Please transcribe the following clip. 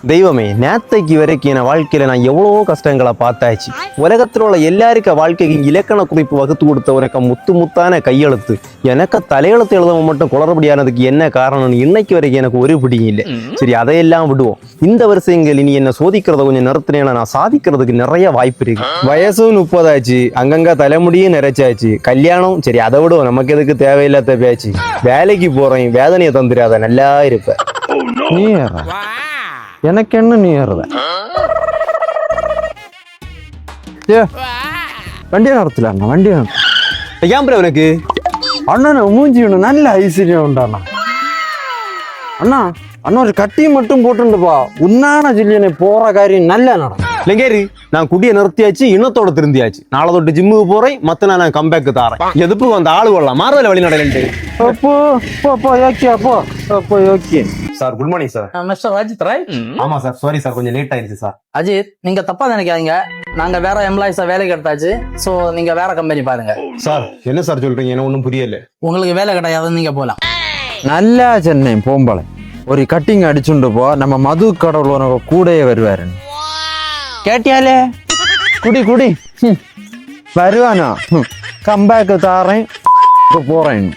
தெய்வமே நேத்தைக்கு வரைக்கும் என் வாழ்க்கையில நான் எவ்வளவோ கஷ்டங்களை பார்த்தாச்சு. உலகத்தில் உள்ள எல்லாருக்க வாழ்க்கைக்கு இலக்கண குறிப்பு வகுத்து கொடுத்தவனுக்கு முத்து முத்தான கையெழுத்து எனக்கு தலையெழுத்து எழுதவும் மட்டும் குளறுபடியானதுக்கு என்ன காரணம்னு இன்னைக்கு வரைக்கும் எனக்கு ஒரு பிடியும் இல்லை. சரி, அதையெல்லாம் விடுவோம். இந்த வருஷங்கள் இனி என்ன சோதிக்கிறத கொஞ்சம் நிறுத்தினேன்னா நான் சாதிக்கிறதுக்கு நிறைய வாய்ப்பு இருக்கு. வயசும் 30 ஆச்சு, அங்கங்க தலைமுடியும் நிறைச்சாச்சு, கல்யாணம் சரி அதை விடுவோம், நமக்கு எதுக்கு தேவையில்லாத பேச்சு. வேலைக்கு போறேன், வேதனையை தந்துடாத, நல்லா இருப்ப. நீ எனக்கு என்ன நீ ஏறுத வண்டியை நடத்தல அண்ணா, வண்டியை ஏன் ப்ரோ உனக்கு அண்ணா மூஞ்சி ஒண்ணு நல்ல ஐஸ்வர்யம் உண்டாண்ணா. அண்ணா அண்ணா ஒரு கட்டி மட்டும் போட்டுப்பா, உன்னான ஜில்லியனை போற காரியம் நல்ல நடக்கும். இல்லைங்கேரு, நான் குடியை நிறுத்தியாச்சு, இன்னத்தோட திருந்தியாச்சு. நாளை தொட்டு ஜிம்முக்கு போறேன், மத்த நான் கம்பேக்கு தாரேன். எதுப்பு அந்த ஆளு கொள்ளலாம் மாறுதல வழி நடலன்ட்டு. அப்போ okay sir, good morning sir. Mister Ajith right? ஆமா சார், சாரி சார், கொஞ்சம் லேட் ஆயிடுச்சு சார். அஜித், நீங்க தப்பா நினைக்காதீங்க, நாங்க வேற எம்ப்ளாயிஸா வேலைக்கு எடுத்தாச்சு. சோ நீங்க வேற கம்பெனி பாருங்க. சார் என்ன சார் சொல்றீங்க, எனக்கு ஒன்றும் புரியல. உங்களுக்கு வேலை கிடையாது, நீங்க போலாம். நல்லா சென்னை போம்பளை ஒரு கட்டிங் அடிச்சுட்டு போ, நம்ம மது கடவுள் கூடயே வருவாரு. கேட்டியாலே குடி வருவானா, கம்பேக்கு தாரேன் போறேன்.